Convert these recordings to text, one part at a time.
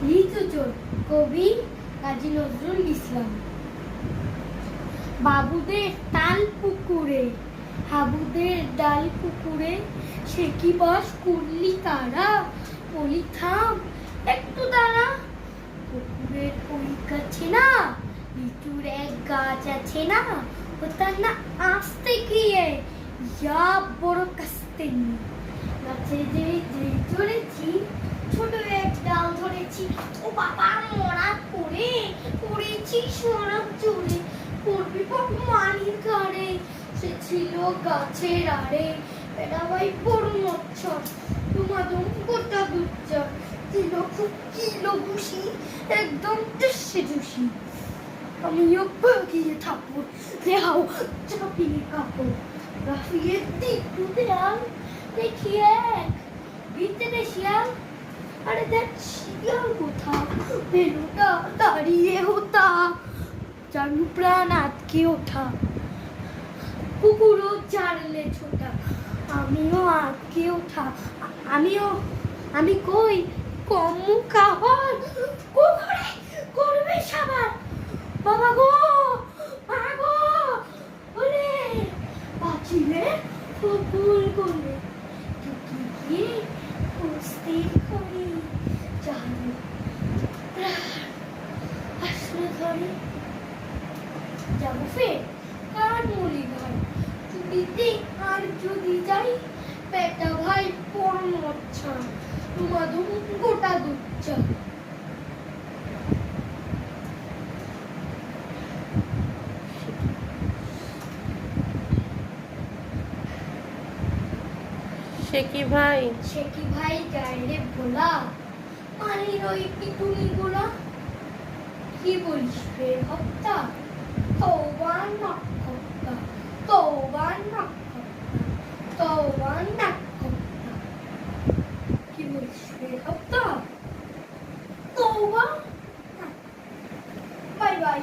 লিচুচোর কবি কাজী নজরুল ইসলাম। বাবুদের তাল পুকুরে হাবুদের ডাল পুকুরে সে কি বাস করলি কারা, বলি থাম একটু দাঁড়া। পুকুরের ওই কাছে না লিচুর এক গাছ আছে না, ওটার না আসতে গিয়ে ইয়া বড় কাস্তে নিয়ে গাছে যে চড়েছি ছোট এক ডাল ধরেছি, ও বাবা মরা করে পড়েছি সোনা চুলে পড়বি পর মানির ঘাড়ে, সে ছিল গাছের আড়ে এটা ভাই বড় মচ্ছর তোমাদের গোটা দুচ্চর ছিল খুব কিলো ঘুষি একদম টেসে জুসি। আমিও বাগিয়ে থাকবো দেহাও চাপিয়ে কাপড় রাফিয়ে দিকটু দেয়াল দেখিয়ে ভিতরে শিয়াল, আরে দেখ শিয়াল কোথা বেলুটা দাঁড়িয়ে হতা জানু প্রাণ আটকে ওঠা কুকুরও চারলে ছোটা আমিও আটকে ওঠা আমি কই কম খাবার কুকুরে করবে সাবার বাবা গো মা গো ওরে পাচিলে কুকুর কোলে টুকি গিয়ে অস্থির করি জানো আসলে ধরে যাবো ফের কার মলি ঘর চুরিতে আর যদি যাই পেটা ভাই পর মচ্ছা তোমাদের গোটা দুচ্চা। সে কি ভাই গায়ে ভোলা পানির ওই পিটুনি গোলা কি বলিস রে ভক্তা তওবা না ভক্তা তওবা না তওবা না ভক্তা কি বলিস রে ভক্তা তওবা। বাই বাই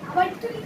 আবার তুই